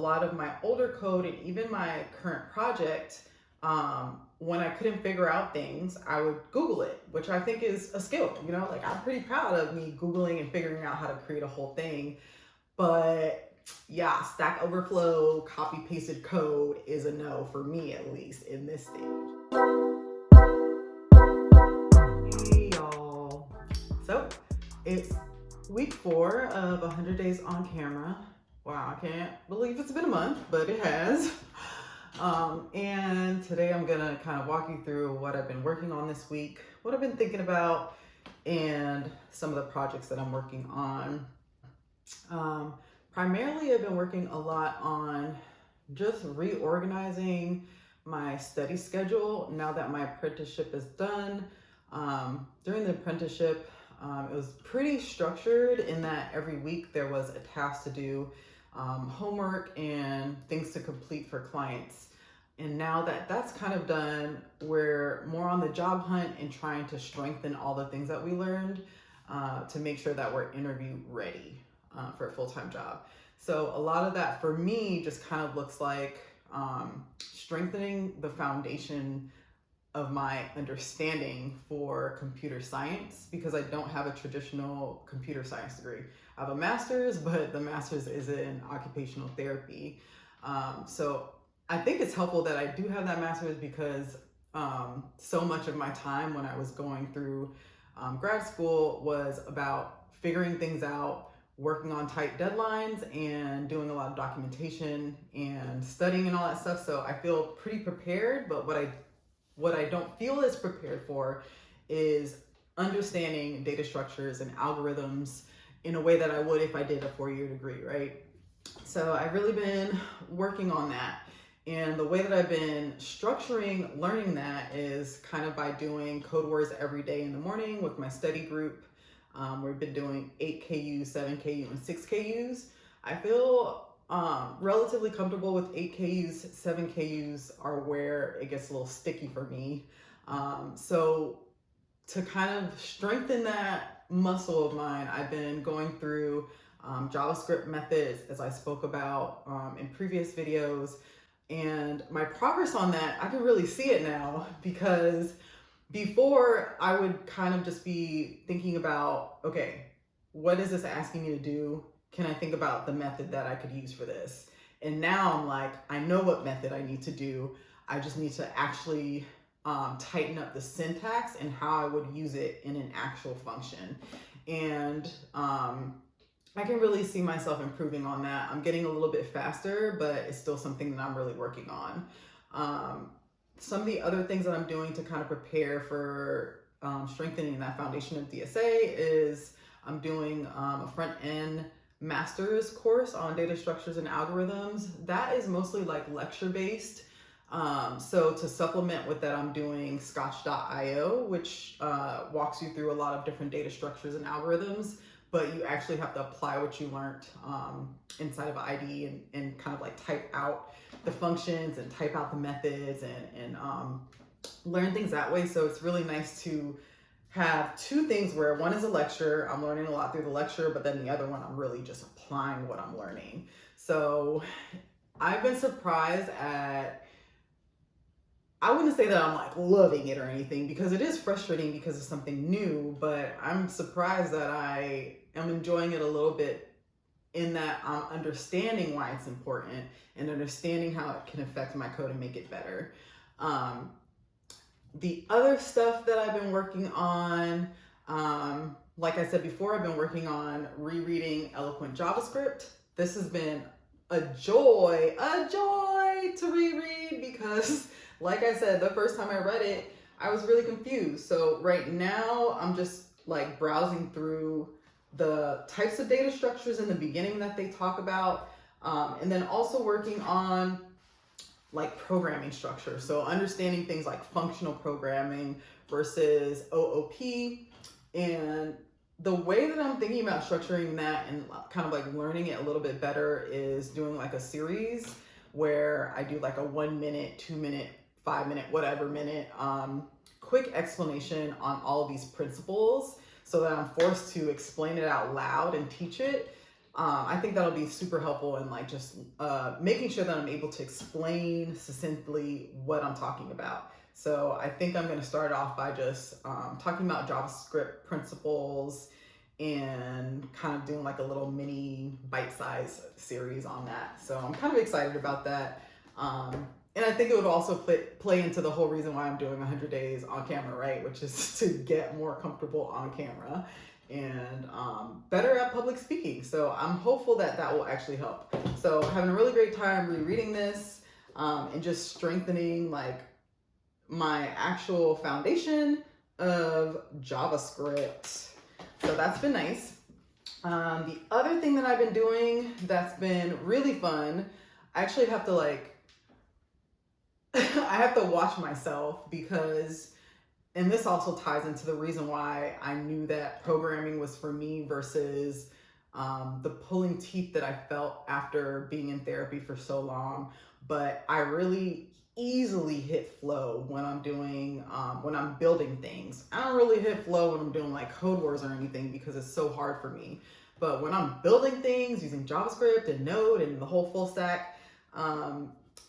lot of my older code and even my current project, when I couldn't figure out things, I would Google it, which I think is a skill, you know, like I'm pretty proud of me Googling and figuring out how to create a whole thing. But yeah, Stack Overflow, copy pasted code is a no for me, at least in this stage. Hey y'all. So it's week 4 of 100 days on camera. Wow, I can't believe it's been a month, but it has. And today I'm gonna kind of walk you through what I've been working on this week, what I've been thinking about, and some of the projects that I'm working on. Primarily I've been working a lot on just reorganizing my study schedule now that my apprenticeship is done. During the apprenticeship, it was pretty structured in that every week there was a task to do, homework and things to complete for clients. And now that that's kind of done, we're more on the job hunt and trying to strengthen all the things that we learned to make sure that we're interview ready for a full-time job. So a lot of that for me just kind of looks like strengthening the foundation of my understanding for computer science, because I don't have a traditional computer science degree. I have a master's, but the master's is in occupational therapy. So I think it's helpful that I do have that master's, because so much of my time when I was going through grad school was about figuring things out, working on tight deadlines, and doing a lot of documentation and studying and all that stuff. So I feel pretty prepared, but what I don't feel as prepared for is understanding data structures and algorithms in a way that I would if I did a 4-year degree, right? So I've really been working on that. And the way that I've been structuring learning that is kind of by doing codewars every day in the morning with my study group. We've been doing 8 KUs, 7 KUs, and 6 KUs. I feel relatively comfortable with 8 KUs. 7 KUs are where it gets a little sticky for me. So to kind of strengthen that muscle of mine, I've been going through JavaScript methods, as I spoke about in previous videos. And my progress on that, I can really see it now, because before I would kind of just be thinking about, okay, what is this asking me to do? Can I think about the method that I could use for this? And now I'm like, I know what method I need to do. I just need to actually tighten up the syntax and how I would use it in an actual function. And I can really see myself improving on that. I'm getting a little bit faster, but it's still something that I'm really working on. Some of the other things that I'm doing to kind of prepare for strengthening that foundation of DSA is I'm doing a front-end master's course on data structures and algorithms. That is mostly like lecture-based. So to supplement with that, I'm doing Scotch.io, which walks you through a lot of different data structures and algorithms, but you actually have to apply what you learned inside of IDE and kind of like type out the functions and type out the methods and learn things that way. So it's really nice to have two things where one is a lecture, I'm learning a lot through the lecture, but then the other one, I'm really just applying what I'm learning. So I've been surprised at, I wouldn't say that I'm like loving it or anything, because it is frustrating because it's something new, but I'm surprised that I am enjoying it a little bit, in that I'm understanding why it's important and understanding how it can affect my code and make it better. The other stuff that I've been working on, like I said before, I've been working on rereading Eloquent JavaScript. This has been a joy to reread, because like I said, the first time I read it, I was really confused. So right now I'm just like browsing through the types of data structures in the beginning that they talk about, and then also working on like programming structure. So understanding things like functional programming versus OOP. And the way that I'm thinking about structuring that and kind of like learning it a little bit better is doing like a series where I do like a 1 minute, 2 minute, 5 minute, whatever minute, quick explanation on all of these principles, so that I'm forced to explain it out loud and teach it. I think that'll be super helpful in like just making sure that I'm able to explain succinctly what I'm talking about. So I think I'm going to start off by just talking about JavaScript principles and kind of doing like a little mini bite-sized series on that. So I'm kind of excited about that. And I think it would also play into the whole reason why I'm doing 100 days on camera, right? Which is to get more comfortable on camera and better at public speaking. So I'm hopeful that that will actually help. So having a really great time rereading this and just strengthening like my actual foundation of JavaScript. So that's been nice. The other thing that I've been doing that's been really fun, I actually have to like, I have to watch myself because, and this also ties into the reason why I knew that programming was for me versus the pulling teeth that I felt after being in therapy for so long. But I really easily hit flow when I'm doing, when I'm building things. I don't really hit flow when I'm doing like codewars or anything because it's so hard for me. But when I'm building things using JavaScript and Node and the whole full stack,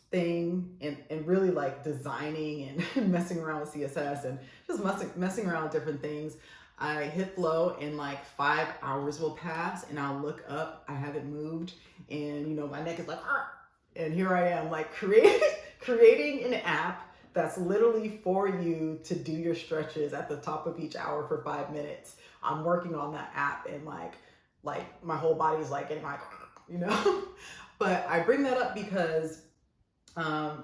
thing and really like designing and messing around with CSS and just messing around with different things, I hit flow and like 5 hours will pass and I'll look up, I haven't moved, and you know my neck is like and here I am like creating an app that's literally for you to do your stretches at the top of each hour for 5 minutes. I'm working on that app and like my whole body's like getting like, you know. But I bring that up because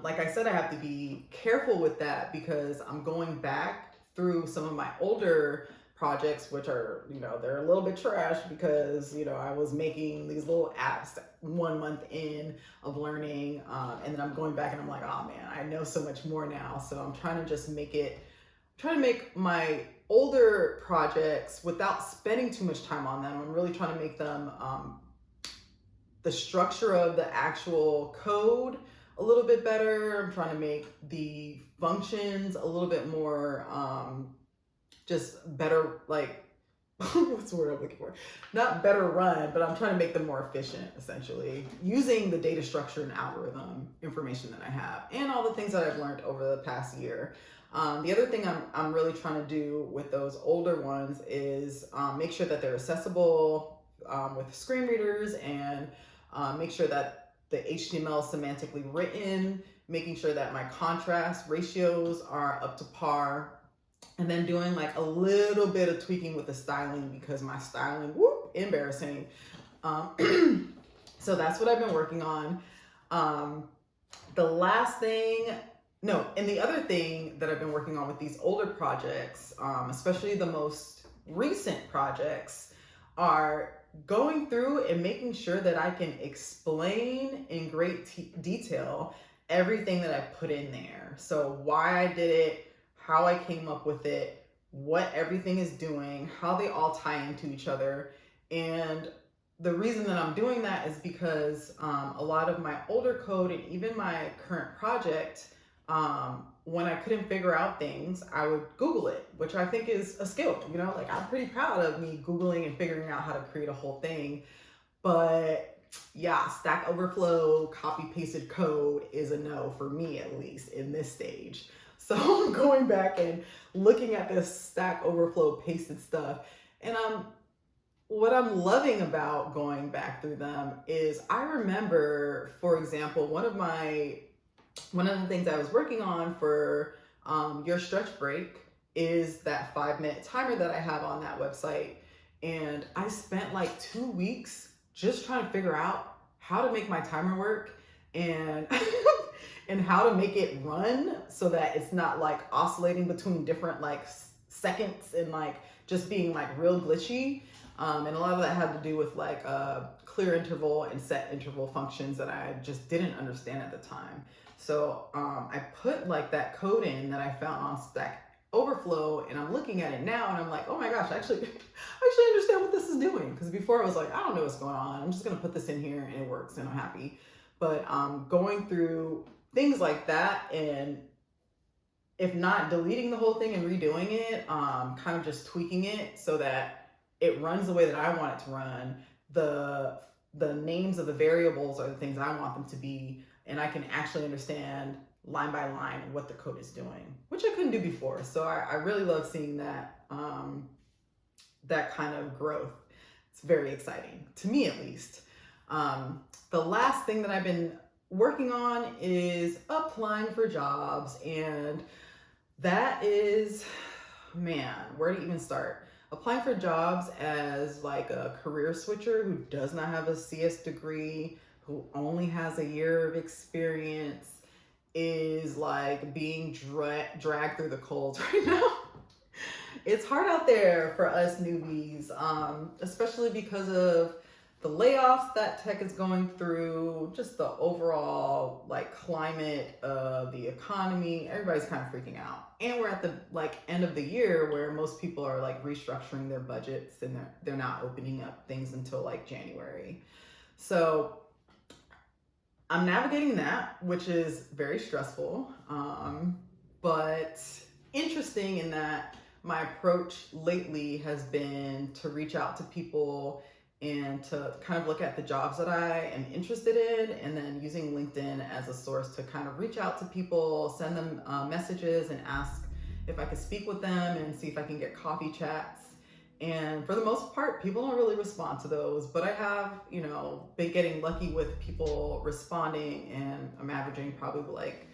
like I said, I have to be careful with that because I'm going back through some of my older projects, which are, you know, they're a little bit trash because, you know, I was making these little apps 1 month in of learning. And then I'm going back and I'm like, oh man, I know so much more now. So I'm trying to just trying to make my older projects without spending too much time on them. I'm really trying to make them, the structure of the actual code a little bit better. I'm trying to make the functions a little bit more just better, like what's the word I'm looking for? Not better run, but I'm trying to make them more efficient, essentially, using the data structure and algorithm information that I have and all the things that I've learned over the past year. The other thing I'm really trying to do with those older ones is make sure that they're accessible with screen readers and make sure that the HTML is semantically written, making sure that my contrast ratios are up to par, and then doing like a little bit of tweaking with the styling because my styling, embarrassing. So that's what I've been working on. The other thing that I've been working on with these older projects, especially the most recent projects, are going through and making sure that I can explain in great detail everything that I put in there. So why I did it, how I came up with it, what everything is doing, how they all tie into each other. And the reason that I'm doing that is because a lot of my older code and even my current project, when I couldn't figure out things, I would Google it, which I think is a skill, you know, like I'm pretty proud of me Googling and figuring out how to create a whole thing. But yeah, Stack Overflow, copy pasted code is a no for me, at least in this stage. So I'm going back and looking at this Stack Overflow pasted stuff. And what I'm loving about going back through them is I remember, for example, one of the things I was working on for your stretch break is that 5-minute timer that I have on that website. And I spent like 2 weeks just trying to figure out how to make my timer work and and how to make it run so that it's not like oscillating between different like seconds and like just being like real glitchy. And a lot of that had to do with like clear interval and set interval functions that I just didn't understand at the time. So I put like that code in that I found on Stack Overflow, and I'm looking at it now and I'm like, oh my gosh, I actually understand what this is doing. Because before I was like, I don't know what's going on. I'm just gonna put this in here and it works and I'm happy. But going through things like that, and if not deleting the whole thing and redoing it, kind of just tweaking it so that it runs the way that I want it to run. The the names of the variables are the things I want them to be, and I can actually understand line by line what the code is doing, which I couldn't do before. So I really love seeing that, that kind of growth. It's very exciting, to me at least. The last thing that I've been working on is applying for jobs, and that is, man, where to even start? Applying for jobs as like a career switcher who does not have a CS degree, who only has a year of experience, is like being dragged through the cold right now. It's hard out there for us newbies, especially because of the layoffs that tech is going through, just the overall like climate of the economy. Everybody's kind of freaking out, and we're at the like end of the year where most people are like restructuring their budgets, and they're not opening up things until like January. So I'm navigating that, which is very stressful, but interesting in that my approach lately has been to reach out to people and to kind of look at the jobs that I am interested in, and then using LinkedIn as a source to kind of reach out to people, send them messages and ask if I could speak with them and see if I can get coffee chats. And for the most part, people don't really respond to those, but I have, you know, been getting lucky with people responding, and I'm averaging probably like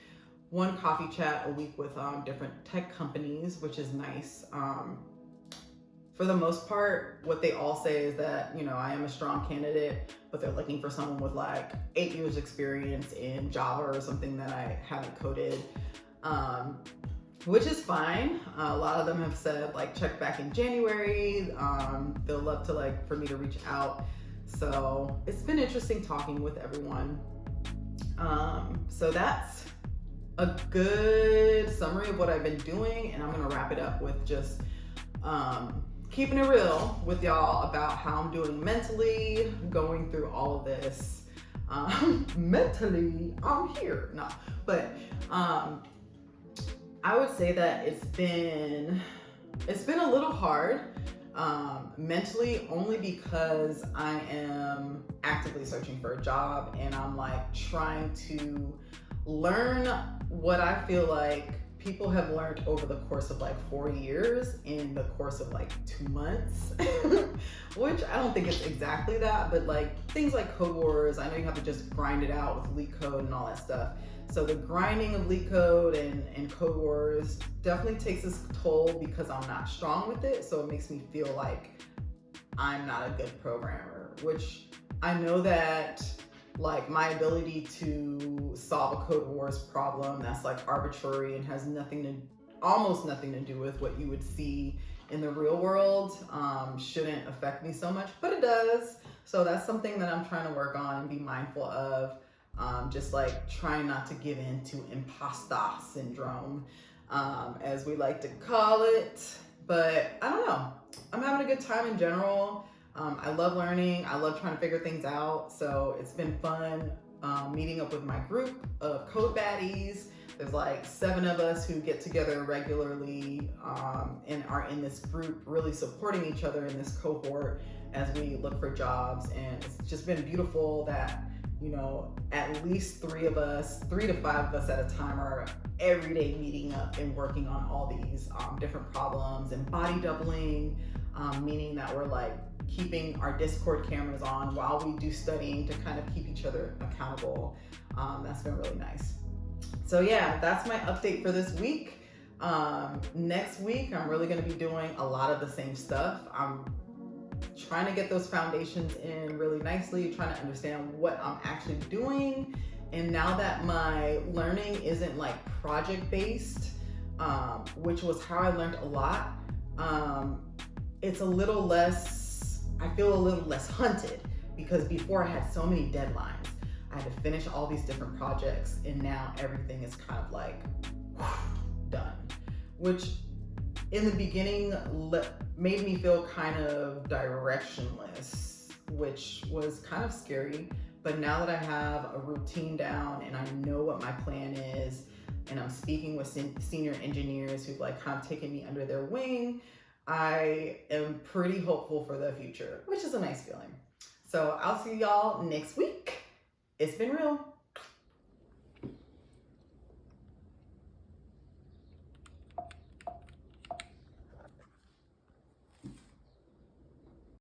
one coffee chat a week with different tech companies, which is nice. For the most part, what they all say is that, you know, I am a strong candidate, but they're looking for someone with like 8 years experience in Java or something that I haven't coded, which is fine. A lot of them have said like check back in January. They'll love to like for me to reach out. So it's been interesting talking with everyone. So that's a good summary of what I've been doing, and I'm gonna wrap it up with just keeping it real with y'all about how I'm doing mentally, going through all of this. Mentally, I'm here. No, but I would say that it's been a little hard mentally, only because I am actively searching for a job, and I'm like trying to learn what I feel like people have learned over the course of like 4 years in the course of like 2 months, which I don't think it's exactly that, but like things like codewars, I know you have to just grind it out with leak code and all that stuff. So the grinding of leak code and codewars definitely takes its toll because I'm not strong with it. So it makes me feel like I'm not a good programmer, which I know that like my ability to solve a code wars problem that's like arbitrary and has almost nothing to do with what you would see in the real world shouldn't affect me so much, but it does. So that's something that I'm trying to work on and be mindful of, just like trying not to give in to imposter syndrome, as we like to call it. But I don't know, I'm having a good time in general. I love learning. I love trying to figure things out. So it's been fun meeting up with my group of code baddies. There's like 7 of us who get together regularly and are in this group really supporting each other in this cohort as we look for jobs. And it's just been beautiful that, you know, at least 3 to 5 of us at a time are every day meeting up and working on all these different problems, and body doubling, meaning that we're like keeping our Discord cameras on while we do studying to kind of keep each other accountable. That's been really nice. So yeah, that's my update for this week. Next week, I'm really gonna be doing a lot of the same stuff. I'm trying to get those foundations in really nicely, trying to understand what I'm actually doing. And now that my learning isn't like project-based, which was how I learned a lot, it's a little less, I feel a little less hunted, because before I had so many deadlines. I had to finish all these different projects, and now everything is kind of like done, which in the beginning made me feel kind of directionless, which was kind of scary. But now that I have a routine down and I know what my plan is, and I'm speaking with senior engineers who've like kind of taken me under their wing, I am pretty hopeful for the future, which is a nice feeling. So I'll see y'all next week. It's been real.